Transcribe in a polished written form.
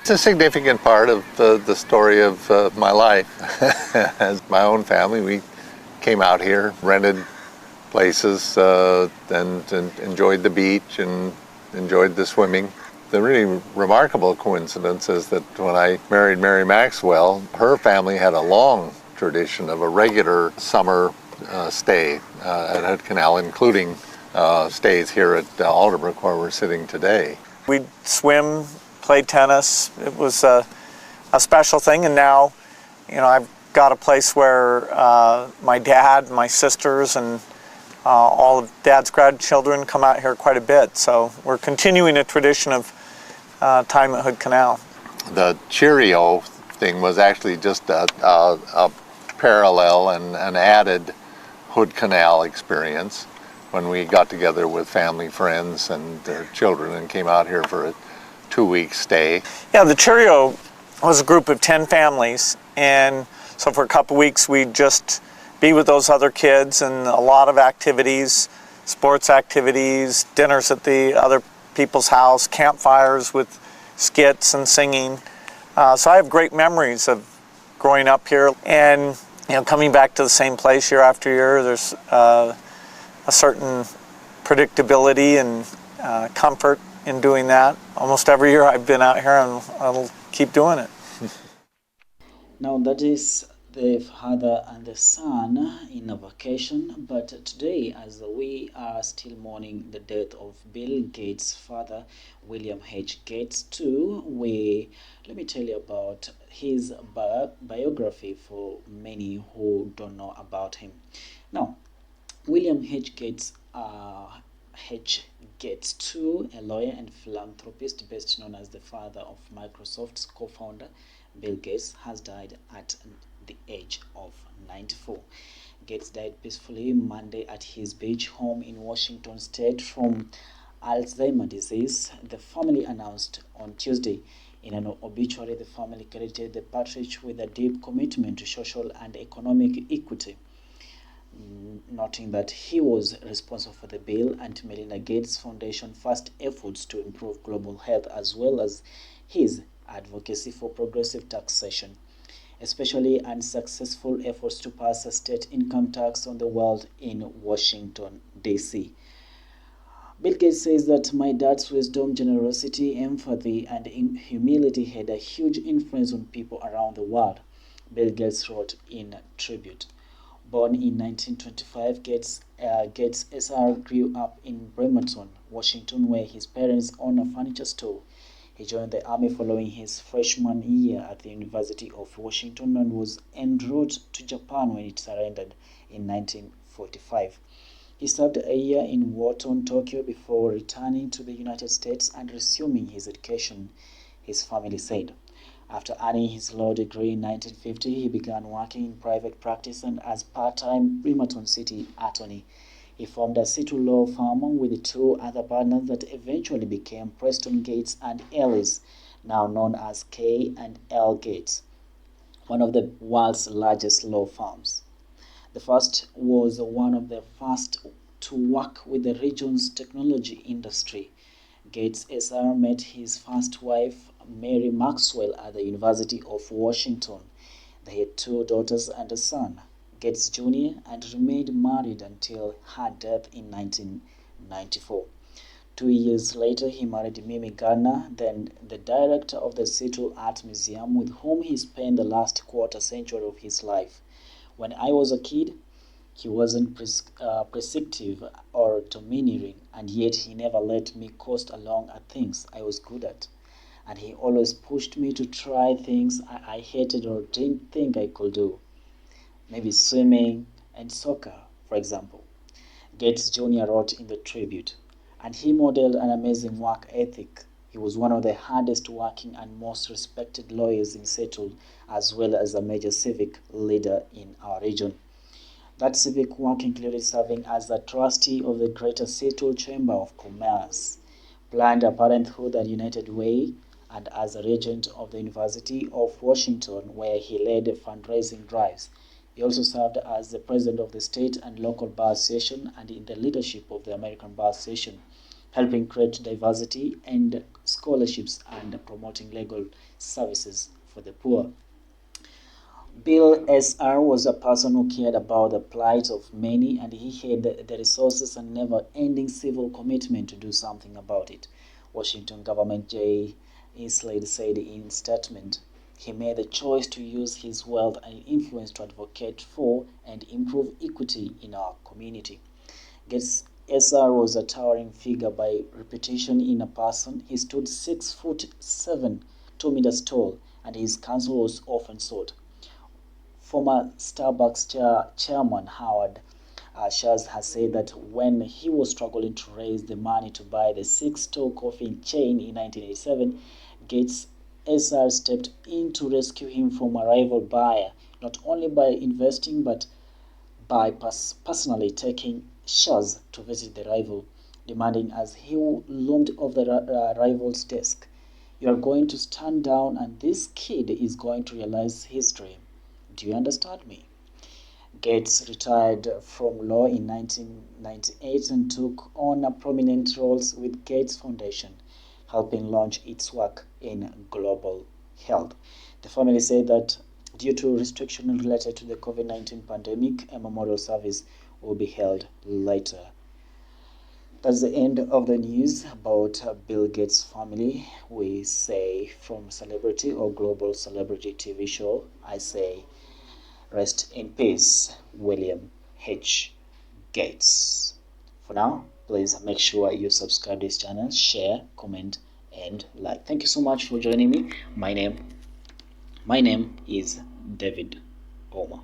It's a significant part of the story of my life. As my own family, we came out here, rented places, and enjoyed the beach and enjoyed the swimming. The really remarkable coincidence is that when I married Mary Maxwell, her family had a long tradition of a regular summer stay at Hood Canal, including stays here at Alderbrook, where we're sitting today. We'd swim, play tennis. It was a special thing, and now, I've got a place where my dad, my sisters, and all of Dad's grandchildren come out here quite a bit. So we're continuing a tradition of time at Hood Canal. The Cheerio thing was actually just a parallel and an added Hood Canal experience when we got together with family, friends, and their children and came out here for a 2-week stay. Yeah, the Cheerio was a group of 10 families, and so for a couple weeks we'd just be with those other kids, and a lot of activities, sports activities, dinners at the other people's house, campfires with skits and singing. So I have great memories of growing up here and coming back to the same place year after year. There's a certain predictability and comfort in doing that. Almost every year I've been out here, and I'll keep doing it. Now that is the father and the son in a vacation, but today, as we are still mourning the death of Bill Gates' father, William H. Gates II, let me tell you about his biography for many who don't know about him. Now, William H. Gates II, a lawyer and philanthropist best known as the father of Microsoft's co-founder, Bill Gates, has died at the age of 94. Gates died peacefully Monday at his beach home in Washington State from Alzheimer's disease, the family announced on Tuesday. In an obituary, the family credited the patriarch with a deep commitment to social and economic equity, noting that he was responsible for the Bill and Melinda Gates Foundation first efforts to improve global health, as well as his advocacy for progressive taxation, especially unsuccessful efforts to pass a state income tax on the wealth in Washington, D.C. Bill Gates says that my dad's wisdom, generosity, empathy, and humility had a huge influence on people around the world, Bill Gates wrote in tribute. Born in 1925, Gates SR grew up in Bremerton, Washington, where his parents owned a furniture store. He joined the army following his freshman year at the University of Washington and was en route to Japan when it surrendered in 1945. He served a year in Wharton, Tokyo, before returning to the United States and resuming his education, his family said. After earning his law degree in 1950, he began working in private practice and as part-time Bremerton City attorney. He formed a city law firm with 2 other partners that eventually became Preston Gates and Ellis, now known as K&L Gates, one of the world's largest law firms. The first was one of the first to work with the region's technology industry. Gates SR met his first wife, Mary Maxwell, at the University of Washington. They had 2 daughters and a son, Gates Jr., and remained married until her death in 1994. 2 years later, he married Mimi Gardner, then the director of the Seattle Art Museum, with whom he spent the last quarter century of his life. When I was a kid, he wasn't prescriptive or domineering, and yet he never let me coast along at things I was good at. And he always pushed me to try things I hated or didn't think I could do. Maybe swimming and soccer, for example, Gates Jr. wrote in the tribute. And he modeled an amazing work ethic. He was one of the hardest working and most respected lawyers in Seattle, as well as a major civic leader in our region. That civic work included serving as a trustee of the Greater Seattle Chamber of Commerce, Planned Parenthood and United Way, and as a regent of the University of Washington, where he led fundraising drives. He also served as the president of the state and local bar association and in the leadership of the American Bar Association. helping create diversity and scholarships and promoting legal services for the poor. Bill SR was a person who cared about the plight of many, and he had the resources and never-ending civil commitment to do something about it. Washington Government J. Slade said in statement, he made the choice to use his wealth and influence to advocate for and improve equity in our community. Gates SR was a towering figure by reputation in a person. He stood 6'7", 2 meters tall, and his counsel was often sought. Former Starbucks chairman Howard Schultz has said that when he was struggling to raise the money to buy the six-store coffee chain in 1987, Gates SR stepped in to rescue him from a rival buyer, not only by investing but by personally taking Schultz to visit the rival, demanding as he loomed over the rival's desk, "You are going to stand down and this kid is going to realize his dream. Do you understand me?" Gates retired from law in 1998 and took on prominent roles with Gates Foundation, helping launch its work in global health. The family said that due to restrictions related to the COVID-19 pandemic, a memorial service will be held later. That's the end of the news about Bill Gates' family. We say from celebrity or global celebrity TV show, I say rest in peace, William H. Gates. For now, please make sure you subscribe to this channel, share, comment, and like. Thank you so much for joining me. My name is David Oma.